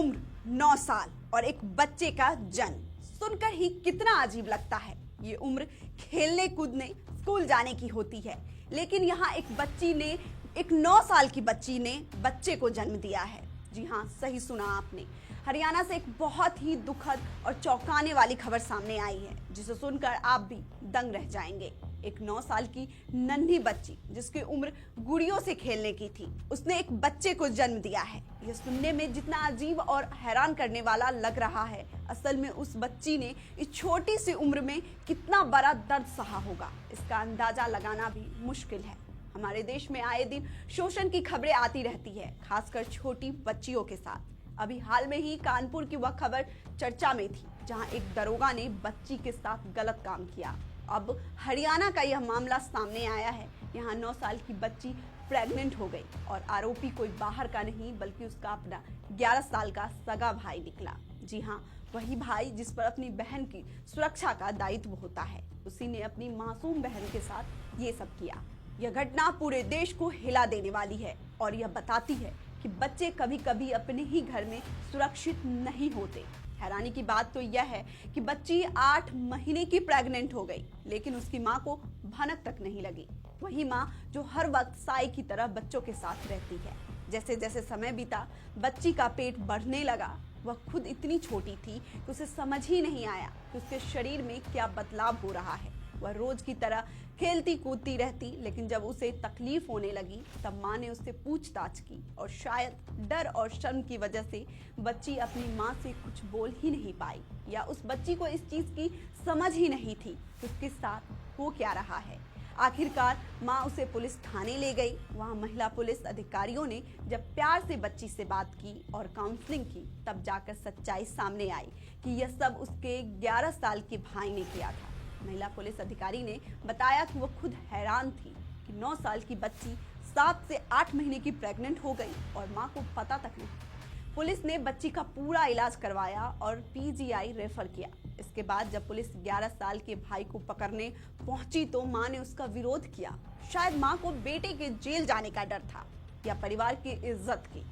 उम्र 9 साल और एक बच्चे का जन्म सुनकर ही कितना अजीब लगता है। ये उम्र खेलने कूदने स्कूल जाने की होती है, लेकिन यहाँ एक 9 साल की बच्ची ने बच्चे को जन्म दिया है। जी हाँ, सही सुना आपने। हरियाणा से एक बहुत ही दुखद और चौंकाने वाली खबर सामने आई है, जिसे सुनकर आप भी दंग रह जाएंगे। एक 9 साल की नन्ही बच्ची, जिसकी उम्र गुड़ियों से खेलने की थी, उसने एक बच्चे को जन्म दिया है। यह सुनने में जितना अजीब और हैरान करने वाला लग रहा है, असल में उस बच्ची ने इस छोटी सी उम्र में कितना बड़ा दर्द सहा होगा, इसका अंदाजा लगाना भी मुश्किल है। हमारे देश में आए दिन शोषण की खबरें आती रहती है, खासकर छोटी बच्चियों के साथ। अभी हाल में ही कानपुर की वह खबर चर्चा में थी, जहां एक दरोगा ने बच्ची के साथ गलत काम किया। अब हरियाणा का यह मामला सामने आया है। यहाँ 9 साल की बच्ची प्रेग्नेंट हो गई और आरोपी कोई बाहर का नहीं, बल्कि उसका अपना 11 साल का सगा भाई निकला। जी हाँ, वही भाई जिस पर अपनी बहन की सुरक्षा का दायित्व होता है, उसी ने अपनी मासूम बहन के साथ ये सब किया। यह घटना पूरे देश को हिला देने वाली है और यह बताती है कि बच्चे कभी कभी अपने ही घर में सुरक्षित नहीं होते। हैरानी की बात तो यह है कि बच्ची 8 महीने की प्रेग्नेंट हो गई, लेकिन उसकी मां को भनक तक नहीं लगी। वही मां जो हर वक्त साई की तरह बच्चों के साथ रहती है। जैसे जैसे समय बीता, बच्ची का पेट बढ़ने लगा। वह खुद इतनी छोटी थी कि उसे समझ ही नहीं आया कि उसके शरीर में क्या बदलाव हो रहा है। वह रोज की तरह खेलती कूदती रहती, लेकिन जब उसे तकलीफ होने लगी तब माँ ने उससे पूछताछ की और शायद डर और शर्म की वजह से बच्ची अपनी माँ से कुछ बोल ही नहीं पाई, या उस बच्ची को इस चीज की समझ ही नहीं थी कि उसके साथ हो क्या रहा है। आखिरकार माँ उसे पुलिस थाने ले गई। वहाँ महिला पुलिस अधिकारियों ने जब प्यार से बच्ची से बात की और काउंसलिंग की, तब जाकर सच्चाई सामने आई कि यह सब उसके 11 साल के भाई ने किया था। महिला पुलिस अधिकारी ने बताया कि वो खुद हैरान थी कि 9 साल की बच्ची 7 से 8 महीने की प्रेग्नेंट हो गई और मां को पता तक नहीं। पुलिस ने बच्ची का पूरा इलाज करवाया और पीजीआई रेफर किया। इसके बाद जब पुलिस 11 साल के भाई को पकड़ने पहुंची तो मां ने उसका विरोध किया। शायद मां को बेटे के जेल जाने का डर था या परिवार की इज्जत की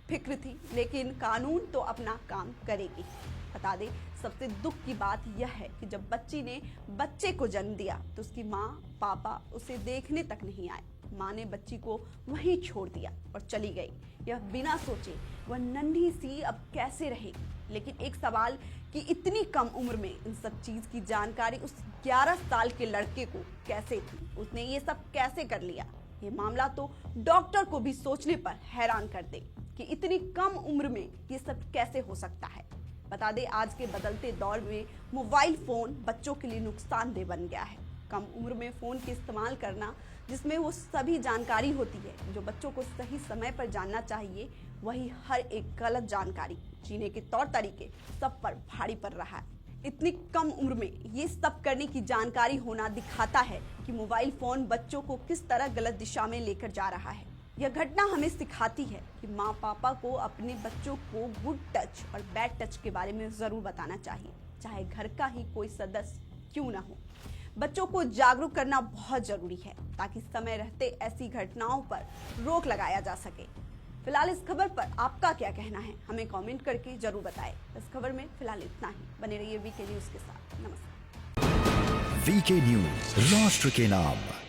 फिक्र थी, लेकिन कानून तो अपना काम करेगी। बता दें, सबसे दुख की बात यह है कि जब बच्ची ने बच्चे को जन्म दिया तो उसकी माँ पापा उसे देखने तक नहीं आए। माँ ने बच्ची को वहीं छोड़ दिया और चली गई, यह बिना सोचे वह नन्ही सी अब कैसे रहेगी। लेकिन एक सवाल कि इतनी कम उम्र में इन सब चीज की जानकारी उस 11 साल के लड़के को कैसे थी, उसने ये सब कैसे कर लिया। ये मामला तो डॉक्टर को भी सोचने पर हैरान कर दे कि इतनी कम उम्र में ये सब कैसे हो सकता है। बता दें, आज के बदलते दौर में मोबाइल फोन बच्चों के लिए नुकसानदेह बन गया है। कम उम्र में फोन के इस्तेमाल करना, जिसमें वो सभी जानकारी होती है जो बच्चों को सही समय पर जानना चाहिए, वही हर एक गलत जानकारी, जीने के तौर तरीके सब पर भारी पड़ रहा है। इतनी कम उम्र में ये सब करने की जानकारी होना दिखाता है कि मोबाइल फोन बच्चों को किस तरह गलत दिशा में लेकर जा रहा है। यह घटना हमें सिखाती है कि माँ पापा को अपने बच्चों को गुड टच और बैड टच के बारे में जरूर बताना चाहिए, चाहे घर का ही कोई सदस्य क्यों ना हो। बच्चों को जागरूक करना बहुत जरूरी है ताकि समय रहते ऐसी घटनाओं पर रोक लगाया जा सके। फिलहाल इस खबर पर आपका क्या कहना है, हमें कमेंट करके जरूर बताएं। इस खबर में फिलहाल इतना ही। बने रहिए वीके न्यूज के साथ। नमस्कार। वीके न्यूज, राष्ट्र के नाम।